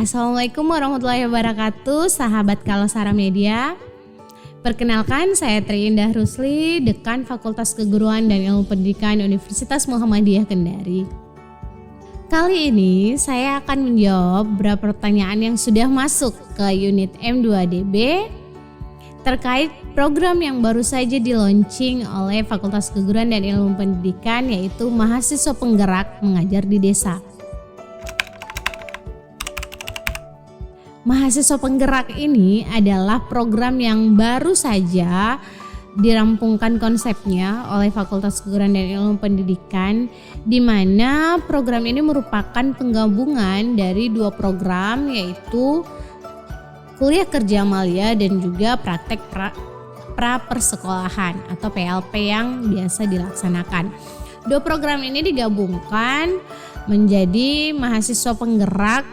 Assalamualaikum warahmatullahi wabarakatuh, sahabat Kalosara Media. Perkenalkan, saya Tri Indah Rusli, Dekan Fakultas Keguruan dan Ilmu Pendidikan Universitas Muhammadiyah Kendari. Kali ini saya akan menjawab beberapa pertanyaan yang sudah masuk ke unit M2DB terkait program yang baru saja di-launching oleh Fakultas Keguruan dan Ilmu Pendidikan, yaitu Mahasiswa Penggerak Mengajar di Desa. Mahasiswa Penggerak ini adalah program yang baru saja dirampungkan konsepnya oleh Fakultas Keguruan dan Ilmu Pendidikan, di mana program ini merupakan penggabungan dari dua program, yaitu kuliah kerja amalia dan juga praktek pra-persekolahan atau PLP yang biasa dilaksanakan. Dua program ini digabungkan menjadi mahasiswa penggerak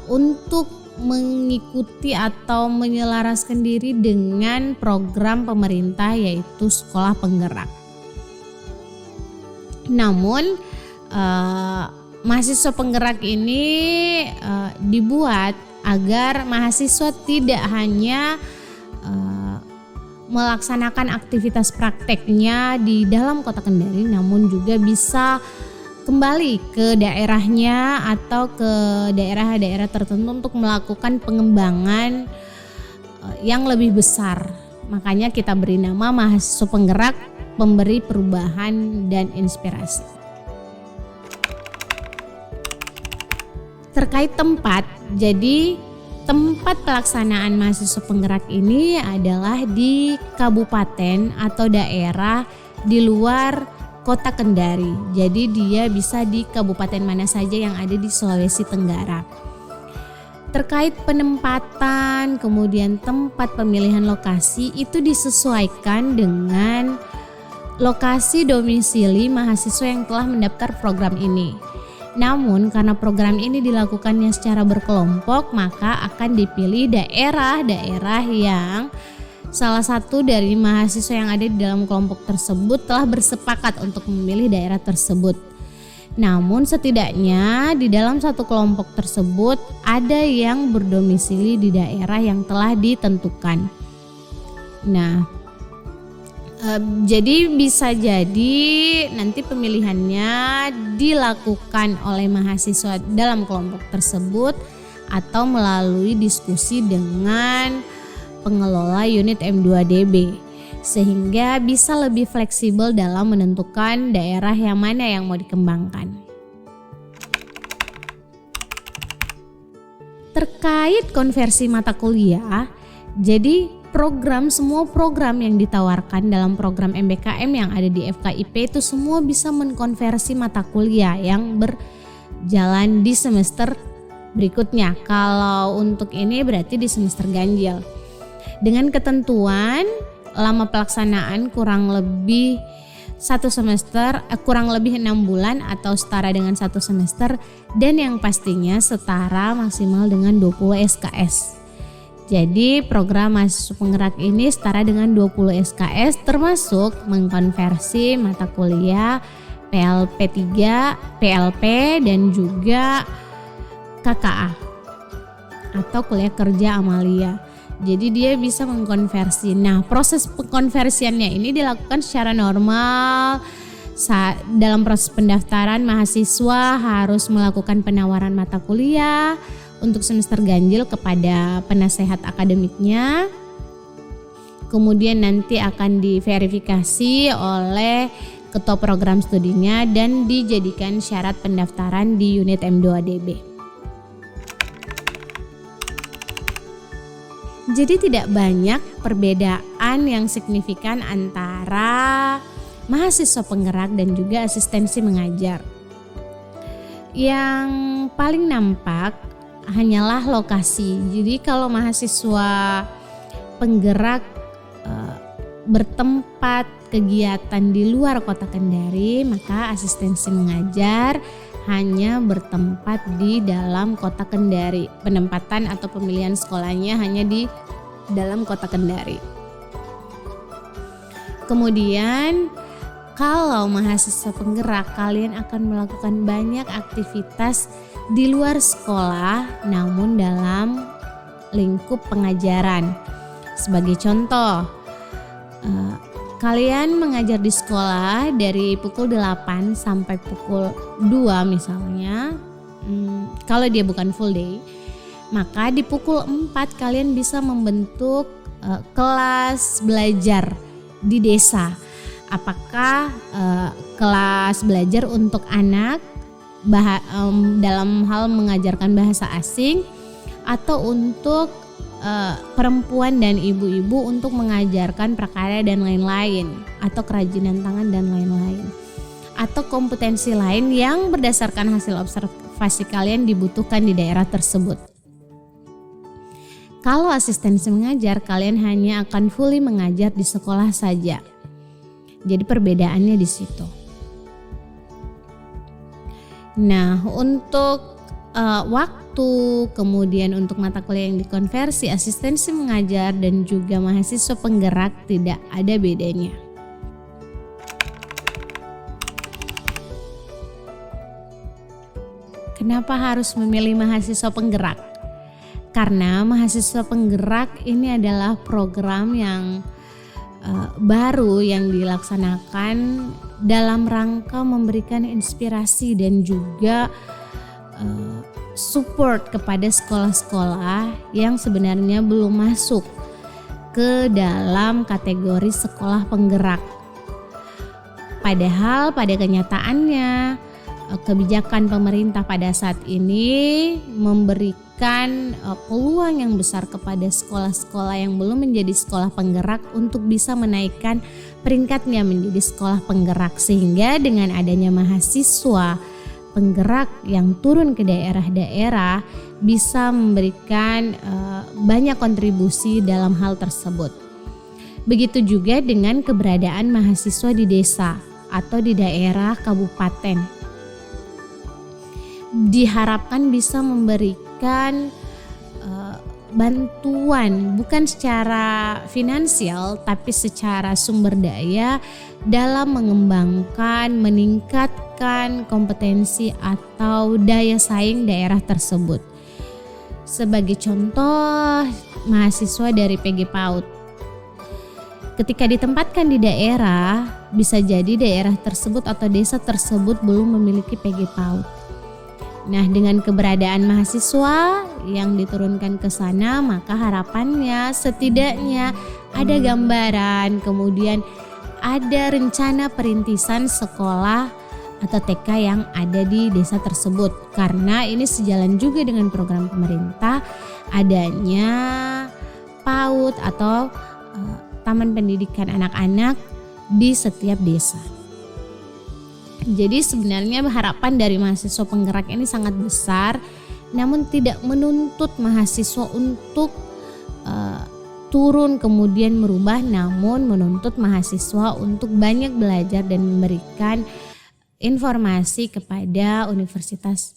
untuk mengikuti atau menyelaraskan diri dengan program pemerintah, yaitu Sekolah Penggerak. Namun mahasiswa penggerak ini dibuat agar mahasiswa tidak hanya melaksanakan aktivitas prakteknya di dalam Kota Kendari, namun juga bisa kembali ke daerahnya atau ke daerah-daerah tertentu untuk melakukan pengembangan yang lebih besar. Makanya kita beri nama Mahasiswa Penggerak, Pemberi Perubahan dan Inspirasi. Terkait tempat, jadi tempat pelaksanaan Mahasiswa Penggerak ini adalah di kabupaten atau daerah di luar Kota Kendari. Jadi dia bisa di kabupaten mana saja yang ada di Sulawesi Tenggara. Terkait penempatan, kemudian tempat pemilihan lokasi itu disesuaikan dengan lokasi domisili mahasiswa yang telah mendaftar program ini. Namun karena program ini dilakukannya secara berkelompok, maka akan dipilih daerah-daerah yang salah satu dari mahasiswa yang ada di dalam kelompok tersebut telah bersepakat untuk memilih daerah tersebut. Namun setidaknya di dalam satu kelompok tersebut ada yang berdomisili di daerah yang telah ditentukan. Nah, jadi bisa jadi nanti pemilihannya dilakukan oleh mahasiswa dalam kelompok tersebut atau melalui diskusi dengan pengelola unit M2DB, sehingga bisa lebih fleksibel dalam menentukan daerah yang mana yang mau dikembangkan. Terkait konversi mata kuliah, jadi semua program yang ditawarkan dalam program MBKM yang ada di FKIP itu semua bisa mengkonversi mata kuliah yang berjalan di semester berikutnya. Kalau untuk ini berarti di semester ganjil. Dengan ketentuan lama pelaksanaan kurang lebih 1 semester, kurang lebih 6 bulan atau setara dengan 1 semester, dan yang pastinya setara maksimal dengan 20 SKS. Jadi program Mahasiswa Penggerak ini setara dengan 20 SKS, termasuk mengkonversi mata kuliah PLP 3, PLP dan juga KKA atau kuliah kerja amalia. Jadi dia bisa mengkonversi. Nah, proses pengkonversiannya ini dilakukan secara normal. Dalam proses pendaftaran, mahasiswa harus melakukan penawaran mata kuliah untuk semester ganjil kepada penasehat akademiknya. Kemudian nanti akan diverifikasi oleh ketua program studinya dan dijadikan syarat pendaftaran di unit M2DB. Jadi tidak banyak perbedaan yang signifikan antara mahasiswa penggerak dan juga asistensi mengajar. Yang paling nampak hanyalah lokasi. Jadi kalau mahasiswa penggerak bertempat kegiatan di luar Kota Kendari, maka asistensi mengajar hanya bertempat di dalam Kota Kendari. Penempatan atau pemilihan sekolahnya hanya di dalam Kota Kendari. Kemudian kalau mahasiswa penggerak, kalian akan melakukan banyak aktivitas di luar sekolah namun dalam lingkup pengajaran. Sebagai contoh, kalian mengajar di sekolah dari pukul 8 sampai pukul 2 misalnya. Kalau dia bukan full day, maka di pukul 4 kalian bisa membentuk kelas belajar di desa. Apakah kelas belajar untuk anak dalam hal mengajarkan bahasa asing, atau untuk perempuan dan ibu-ibu untuk mengajarkan prakarya dan lain-lain, atau kerajinan tangan dan lain-lain, atau kompetensi lain yang berdasarkan hasil observasi kalian dibutuhkan di daerah tersebut. Kalau asistensi mengajar, kalian hanya akan fully mengajar di sekolah saja. Jadi perbedaannya di situ. Nah, untuk waktu, kemudian untuk mata kuliah yang dikonversi, asistensi mengajar dan juga mahasiswa penggerak tidak ada bedanya. Kenapa harus memilih mahasiswa penggerak? Karena mahasiswa penggerak ini adalah program yang baru yang dilaksanakan dalam rangka memberikan inspirasi dan juga support kepada sekolah-sekolah yang sebenarnya belum masuk ke dalam kategori sekolah penggerak. Padahal pada kenyataannya kebijakan pemerintah pada saat ini memberikan peluang yang besar kepada sekolah-sekolah yang belum menjadi sekolah penggerak untuk bisa menaikkan peringkatnya menjadi sekolah penggerak, sehingga dengan adanya mahasiswa penggerak yang turun ke daerah-daerah bisa memberikan banyak kontribusi dalam hal tersebut. Begitu juga dengan keberadaan mahasiswa di desa atau di daerah kabupaten. Diharapkan bisa memberikan bantuan bukan secara finansial tapi secara sumber daya dalam mengembangkan, meningkatkan kompetensi atau daya saing daerah tersebut. Sebagai contoh, mahasiswa dari PG PAUD ketika ditempatkan di daerah, bisa jadi daerah tersebut atau desa tersebut belum memiliki PG PAUD. Nah, dengan keberadaan mahasiswa yang diturunkan ke sana, maka harapannya setidaknya ada gambaran, kemudian ada rencana perintisan sekolah atau TK yang ada di desa tersebut. Karena ini sejalan juga dengan program pemerintah adanya PAUD atau Taman Pendidikan Anak-anak di setiap desa. Jadi sebenarnya harapan dari mahasiswa penggerak ini sangat besar, namun tidak menuntut mahasiswa untuk turun kemudian merubah, namun menuntut mahasiswa untuk banyak belajar dan memberikan informasi kepada universitas